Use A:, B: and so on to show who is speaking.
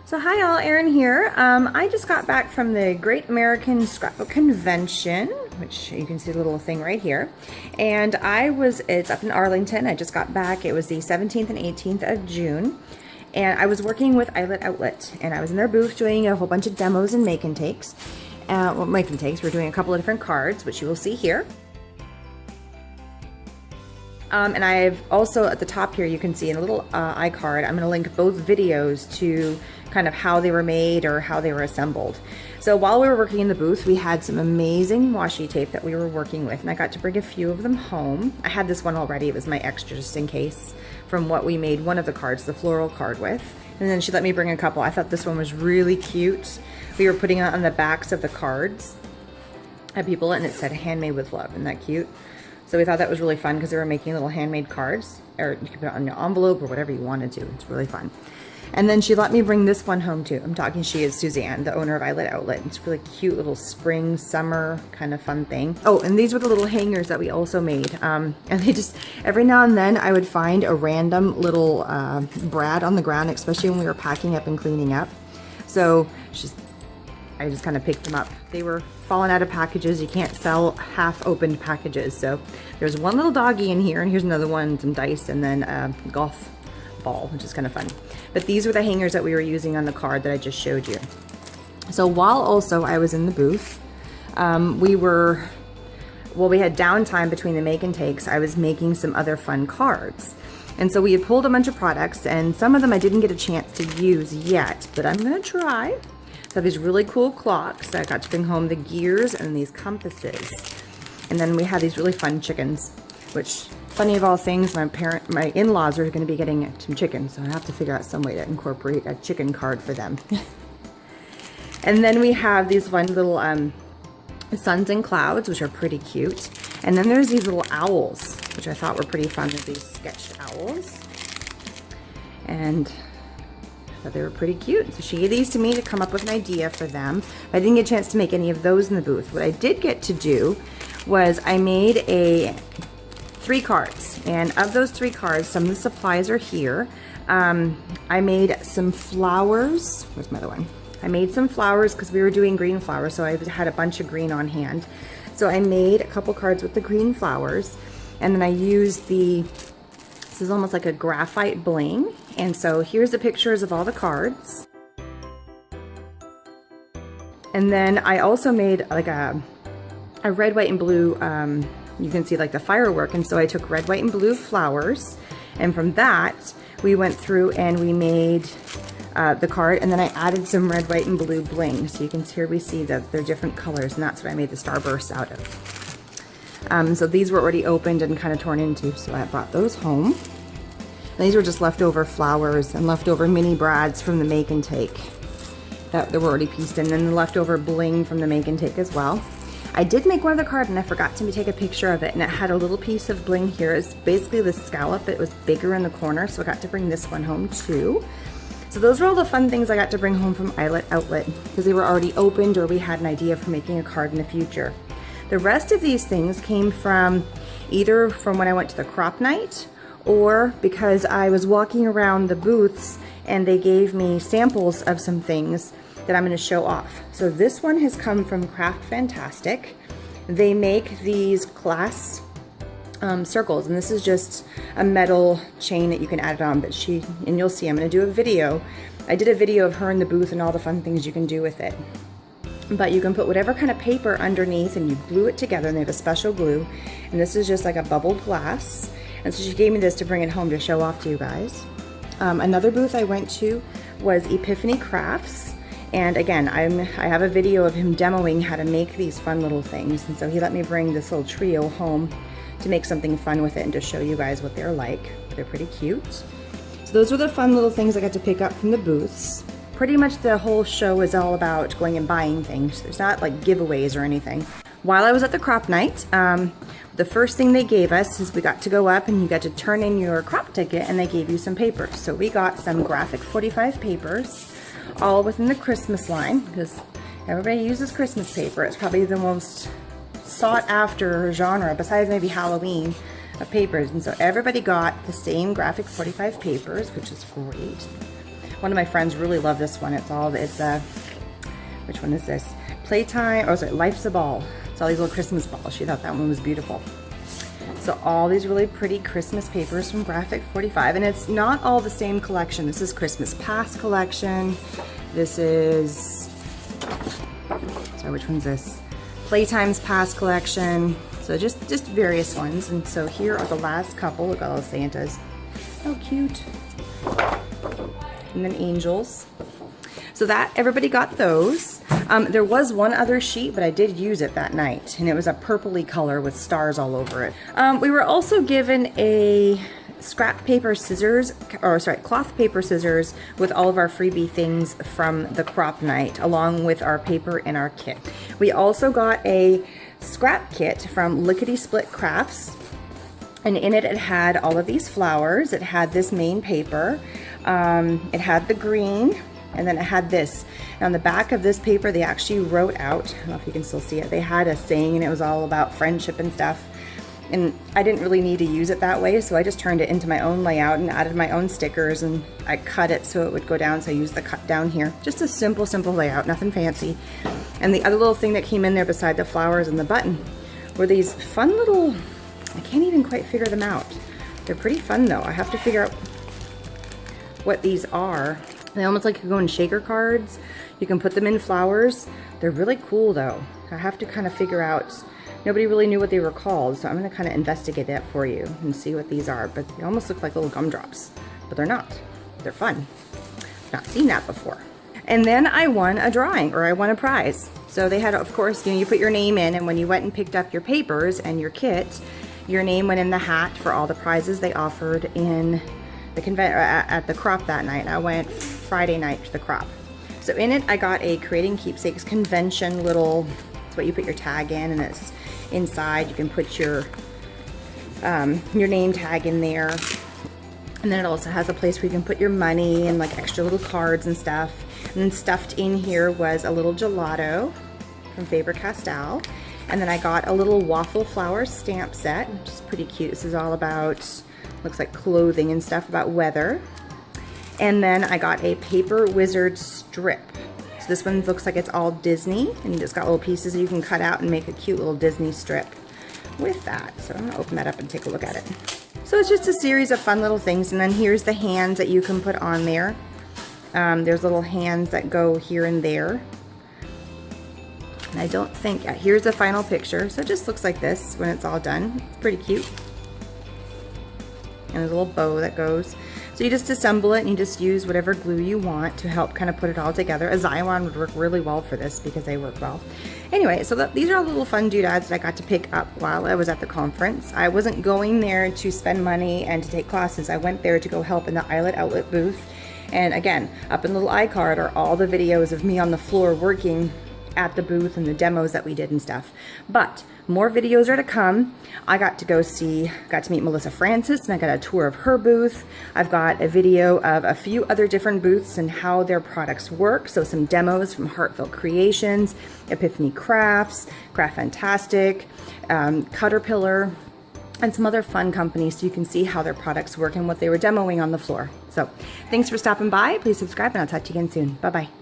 A: So hi all, Erin here. I just got back from the Great American Scrapbook Convention, which you can see the little thing right here. And it's up in Arlington. I just got back. It was the 17th and 18th of June. And I was working with Eyelet Outlet, and I was in their booth doing a whole bunch of demos and make and takes. We're doing a couple of different cards, which you will see here. And I've also at the top here, you can see in a little iCard, I'm going to link both videos to kind of how they were made or how they were assembled. So while we were working in the booth, we had some amazing washi tape that we were working with, and I got to bring a few of them home. I had this one already, it was my extra just in case, from what we made one of the cards, the floral card with. And then she let me bring a couple. I thought this one was really cute. We were putting it on the backs of the cards at people, and it said handmade with love. Isn't that cute? So we thought that was really fun because they were making little handmade cards, or you could put it on your envelope or whatever you wanted to. It's really fun. And then she let me bring this one home too. She is Suzanne, the owner of Eyelet Outlet. It's a really cute little spring, summer kind of fun thing. Oh, and these were the little hangers that we also made. And they just, every now and then I would find a random little brad on the ground, especially when we were packing up and cleaning up. So I just kind of picked them up. They were falling out of packages. You can't sell half opened packages. So there's one little doggy in here, and here's another one, some dice, and then a golf ball, which is kind of fun. But these were the hangers that we were using on the card that I just showed you. So while also I was in the booth, we had downtime between the make and takes. I was making some other fun cards. And so we had pulled a bunch of products, and some of them I didn't get a chance to use yet, but I'm gonna try. So these really cool clocks that I got to bring home, the gears and these compasses. And then we had these really fun chickens, which, funny of all things, my in-laws are going to be getting some chickens, so I have to figure out some way to incorporate a chicken card for them. And then we have these fun little suns and clouds, which are pretty cute. And then there's these little owls, which I thought were pretty fun. There's these sketched owls. And but they were pretty cute. So she gave these to me to come up with an idea for them. I didn't get a chance to make any of those in the booth. What I did get to do was I made 3 cards. And of those 3 cards, some of the supplies are here. I made some flowers. Where's my other one? I made some flowers because we were doing green flowers, so I had a bunch of green on hand. So I made a couple cards with the green flowers, and then I used this is almost like a graphite bling. And so here's the pictures of all the cards. And then I also made like a red, white, and blue, you can see like the firework. And so I took red, white, and blue flowers. And from that, we went through and we made the card. And then I added some red, white, and blue bling. So you can see here we see that they're different colors. And that's what I made the starbursts out of. So these were already opened and kind of torn into. So I brought those home. These were just leftover flowers and leftover mini brads from the make and take that were already pieced in, and the leftover bling from the make and take as well. I did make one of the cards and I forgot to take a picture of it, and it had a little piece of bling here. It's basically the scallop. It was bigger in the corner, so I got to bring this one home too. So those were all the fun things I got to bring home from Eyelet Outlet because they were already opened or we had an idea for making a card in the future. The rest of these things came from either from when I went to the crop night, or because I was walking around the booths and they gave me samples of some things that I'm going to show off. So this one has come from Craft Fantastic. They make these glass circles, and this is just a metal chain that you can add it on, and you'll see I'm going to do a video. I did a video of her in the booth and all the fun things you can do with it. But you can put whatever kind of paper underneath and you glue it together, and they have a special glue. And this is just like a bubbled glass. And so she gave me this to bring it home to show off to you guys. Another booth I went to was Epiphany Crafts. And again, I have a video of him demoing how to make these fun little things. And so he let me bring this little trio home to make something fun with it and to show you guys what they're like. They're pretty cute. So those were the fun little things I got to pick up from the booths. Pretty much the whole show is all about going and buying things. There's not like giveaways or anything. While I was at the crop night, the first thing they gave us is we got to go up and you got to turn in your crop ticket, and they gave you some papers. So we got some graphic 45 papers, all within the Christmas line, because everybody uses Christmas paper. It's probably the most sought after genre, besides maybe Halloween, of papers. And so everybody got the same graphic 45 papers, which is great. One of my friends really loved this one. It's which one is this? Playtime, oh sorry, Life's a Ball. It's all these little Christmas balls. She thought that one was beautiful. So all these really pretty Christmas papers from Graphic 45, and it's not all the same collection. This is Christmas Past collection. This is, sorry, which one's this? Playtime's Past collection. So just various ones. And so here are the last couple. Look at all the Santas. How cute. And then angels. So that, everybody got those. There was one other sheet, but I did use it that night, and it was a purpley color with stars all over it. We were also given a cloth paper scissors with all of our freebie things from the crop night, along with our paper in our kit. We also got a scrap kit from Lickety Crafts, and in it had all of these flowers. It had this main paper, it had the green, and then it had this. And on the back of this paper, they actually wrote out, I don't know if you can still see it, they had a saying, and it was all about friendship and stuff. And I didn't really need to use it that way, so I just turned it into my own layout and added my own stickers, and I cut it so it would go down, so I used the cut down here. Just a simple layout, nothing fancy. And the other little thing that came in there beside the flowers and the button were these fun little, I can't even quite figure them out. They're pretty fun though. I have to figure out what these are. They almost like you go in shaker cards. You can put them in flowers. They're really cool though. I have to kind of figure out, nobody really knew what they were called, so I'm gonna kind of investigate that for you and see what these are. But they almost look like little gumdrops, but they're not. They're fun. Not seen that before. And then I won a drawing, or I won a prize. So they had, of course, you put your name in, and when you went and picked up your papers and your kit, your name went in the hat for all the prizes they offered in the at the crop that night. I went Friday night to the crop. So in it, I got a Creating Keepsakes convention little, it's what you put your tag in, and it's inside. You can put your name tag in there. And then it also has a place where you can put your money and like extra little cards and stuff. And then stuffed in here was a little gelato from Faber-Castell. And then I got a little waffle flower stamp set, which is pretty cute. This is all about, looks like clothing and stuff, about weather. And then I got a Paper Wizard strip. So this one looks like it's all Disney, and it's got little pieces that you can cut out and make a cute little Disney strip with that. So I'm gonna open that up and take a look at it. So it's just a series of fun little things, and then here's the hands that you can put on there. There's little hands that go here and there. And I don't think, yeah, here's the final picture. So it just looks like this when it's all done. It's pretty cute. And there's a little bow that goes. So you just assemble it and you just use whatever glue you want to help kind of put it all together. A Zyron would work really well for this because they work well. Anyway, so these are all little fun doodads that I got to pick up while I was at the conference. I wasn't going there to spend money and to take classes. I went there to go help in the Eyelet Outlet Booth. And again, up in the little iCard are all the videos of me on the floor working at the booth and the demos that we did and stuff. But more videos are to come. I got to meet Melissa Francis, and I got a tour of her booth. I've got a video of a few other different booths and how their products work. So some demos from Heartfelt Creations, Epiphany Crafts, Craft Fantastic, Caterpillar, and some other fun companies, so you can see how their products work and what they were demoing on the floor. So thanks for stopping by. Please subscribe, and I'll talk to you again soon. Bye-bye.